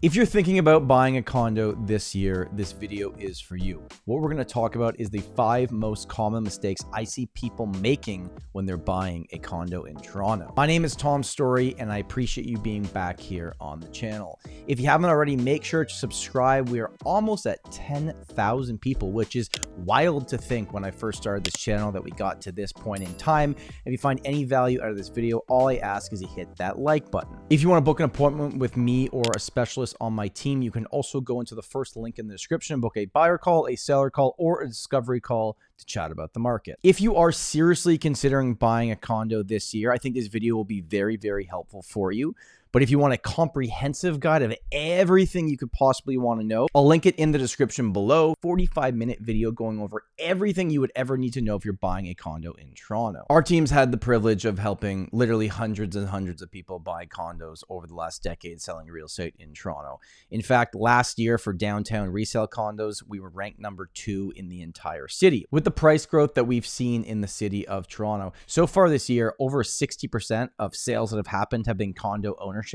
If you're thinking about buying a condo this year, this video is for you. What we're going to talk about is the 5 most common mistakes I see people making when they're buying a condo in Toronto. My name is Tom Storey, and I appreciate you being back here on the channel. If you haven't already, make sure to subscribe. We are almost at 10,000 people, which is wild to think when I first started this channel that we got to this point in time. If you find any value out of this video, all I ask is you hit that like button. If you want to book an appointment with me or a specialist on my team, you can also go into the first link in the description and book a buyer call, a seller call, or a discovery call to chat about the market. If you are seriously considering buying a condo this year, I think this video will be very, very helpful for you. But if you want a comprehensive guide of everything you could possibly want to know, I'll link it in the description below. 45-minute video going over everything you would ever need to know if you're buying a condo in Toronto. Our team's had the privilege of helping literally hundreds and hundreds of people buy condos over the last decade selling real estate in Toronto. In fact, last year for downtown resale condos, we were ranked number 2 in the entire city. With the price growth that we've seen in the city of Toronto, so far this year, over 60% of sales that have happened have been condo ownership.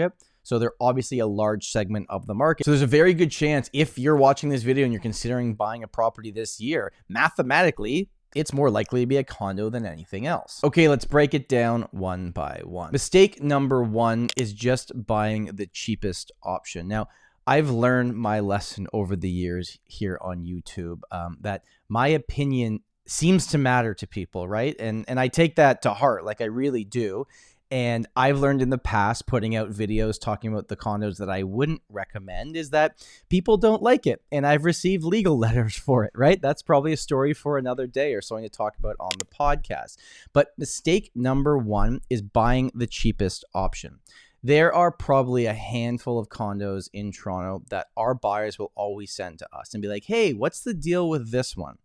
So they're obviously a large segment of the market. So there's a very good chance if you're watching this video and you're considering buying a property this year, mathematically, it's more likely to be a condo than anything else. Okay, let's break it down one by one. Mistake number 1 is just buying the cheapest option. Now, I've learned my lesson over the years here on YouTube that my opinion seems to matter to people, right? And I take that to heart, like I really do. And I've learned in the past, putting out videos talking about the condos that I wouldn't recommend, is that people don't like it. And I've received legal letters for it, right? That's probably a story for another day or something to talk about on the podcast. But mistake number 1 is buying the cheapest option. There are probably a handful of condos in Toronto that our buyers will always send to us and be like, hey, what's the deal with this one?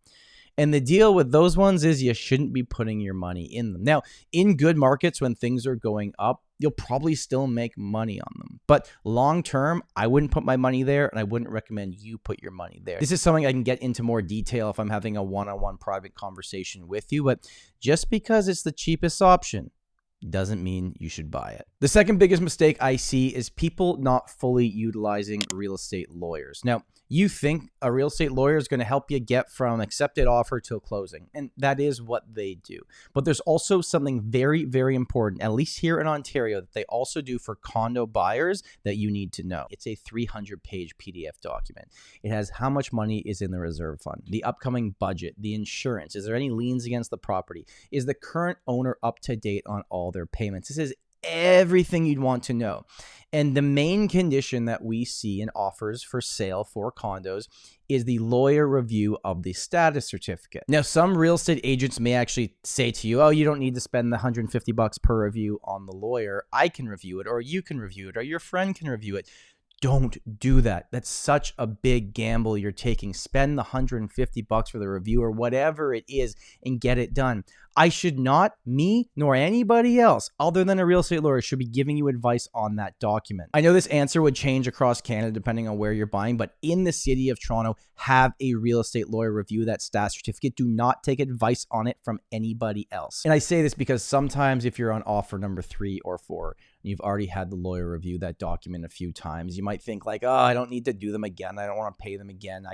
And the deal with those ones is you shouldn't be putting your money in them. Now, in good markets, when things are going up, you'll probably still make money on them. But long term, I wouldn't put my money there, and I wouldn't recommend you put your money there. This is something I can get into more detail if I'm having a one-on-one private conversation with you. But just because it's the cheapest option doesn't mean you should buy it. The second biggest mistake I see is people not fully utilizing real estate lawyers. Now, you think a real estate lawyer is going to help you get from accepted offer to closing, and that is what they do. But there's also something very, very important, at least here in Ontario, that they also do for condo buyers that you need to know. It's a 300-page PDF document. It has how much money is in the reserve fund, the upcoming budget, the insurance. Is there any liens against the property? Is the current owner up to date on all their payments? This is everything you'd want to know. And the main condition that we see in offers for sale for condos is the lawyer review of the status certificate. Now, some real estate agents may actually say to you, oh, you don't need to spend the $150 per review on the lawyer. I can review it, or you can review it, or your friend can review it. Don't do that. That's such a big gamble you're taking. Spend the $150 for the review or whatever it is and get it done. I should not, me, nor anybody else other than a real estate lawyer should be giving you advice on that document. I know this answer would change across Canada depending on where you're buying, but in the city of Toronto, have a real estate lawyer review that status certificate. Do not take advice on it from anybody else. And I say this because sometimes if you're on offer number 3 or 4, you've already had the lawyer review that document a few times, you might think like, oh, I don't need to do them again. I don't want to pay them again.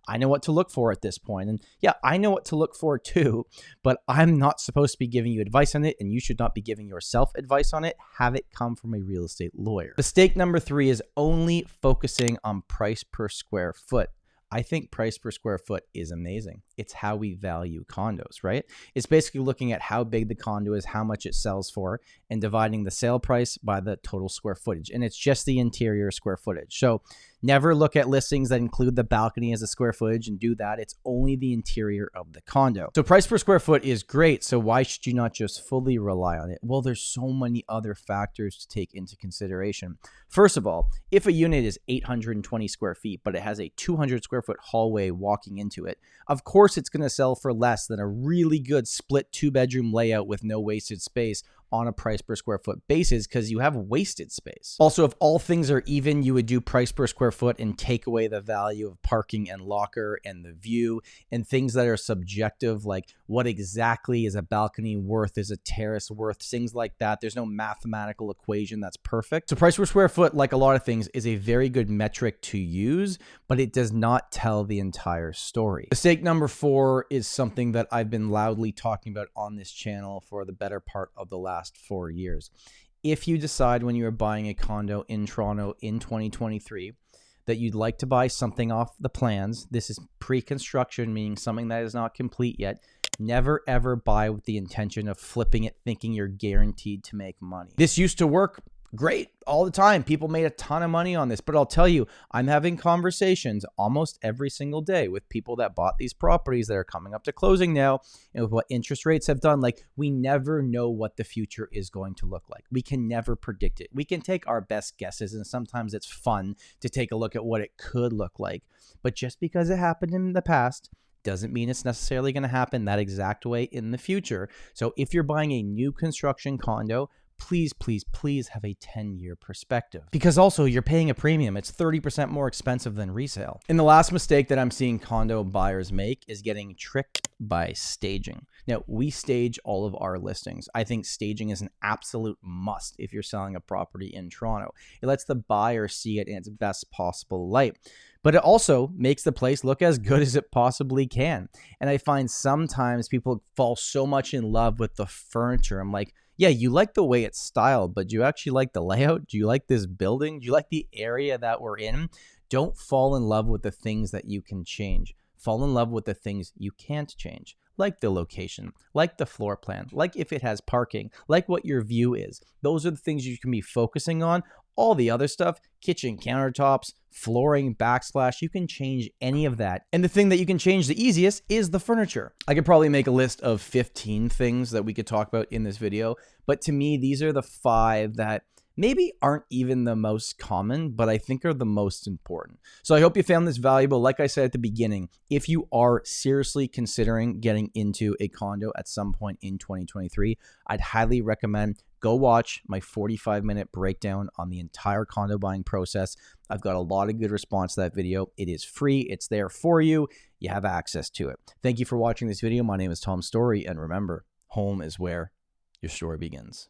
I know what to look for at this point. And yeah, I know what to look for too, but I'm not supposed to be giving you advice on it, and you should not be giving yourself advice on it. Have it come from a real estate lawyer. Mistake number 3 is only focusing on price per square foot. I think price per square foot is amazing. It's how we value condos, right? It's basically looking at how big the condo is, how much it sells for, and dividing the sale price by the total square footage. And it's just the interior square footage. So never look at listings that include the balcony as a square footage and do that. It's only the interior of the condo. So price per square foot is great. So why should you not just fully rely on it? Well, there's so many other factors to take into consideration. First of all, if a unit is 820 square feet, but it has a 200 square foot hallway walking into it, of course it's going to sell for less than a really good split 2-bedroom layout with no wasted space on a price per square foot basis because you have wasted space. Also, if all things are even, you would do price per square foot and take away the value of parking and locker and the view and things that are subjective, like what exactly is a balcony worth, is a terrace worth, things like that. There's no mathematical equation that's perfect. So price per square foot, like a lot of things, is a very good metric to use, but it does not tell the entire story. Mistake number 4 is something that I've been loudly talking about on this channel for the better part of the last 4 years. If you decide when you are buying a condo in Toronto in 2023 that you'd like to buy something off the plans, this is pre-construction, meaning something that is not complete yet, never ever buy with the intention of flipping it thinking you're guaranteed to make money. This used to work great all the time. People made a ton of money on this, but I'll tell you, I'm having conversations almost every single day with people that bought these properties that are coming up to closing now, and with what interest rates have done. Like, we never know what the future is going to look like. We can never predict it. We can take our best guesses, and sometimes it's fun to take a look at what it could look like. But just because it happened in the past doesn't mean it's necessarily going to happen that exact way in the future. So if you're buying a new construction condo, please, please, please have a 10-year perspective, because also you're paying a premium. It's 30% more expensive than resale. And the last mistake that I'm seeing condo buyers make is getting tricked by staging. Now, we stage all of our listings. I think staging is an absolute must if you're selling a property in Toronto. It lets the buyer see it in its best possible light, but it also makes the place look as good as it possibly can. And I find sometimes people fall so much in love with the furniture. I'm like, yeah, you like the way it's styled, but do you actually like the layout? Do you like this building? Do you like the area that we're in? Don't fall in love with the things that you can change. Fall in love with the things you can't change, like the location, like the floor plan, like if it has parking, like what your view is. Those are the things you can be focusing on. All the other stuff, kitchen countertops, flooring, backsplash, you can change any of that. And the thing that you can change the easiest is the furniture. I could probably make a list of 15 things that we could talk about in this video, but to me, these are the 5 that maybe aren't even the most common, but I think are the most important. So I hope you found this valuable. Like I said at the beginning, if you are seriously considering getting into a condo at some point in 2023, I'd highly recommend go watch my 45-minute breakdown on the entire condo buying process. I've got a lot of good response to that video. It is free. It's there for you. You have access to it. Thank you for watching this video. My name is Tom Storey, and remember, home is where your story begins.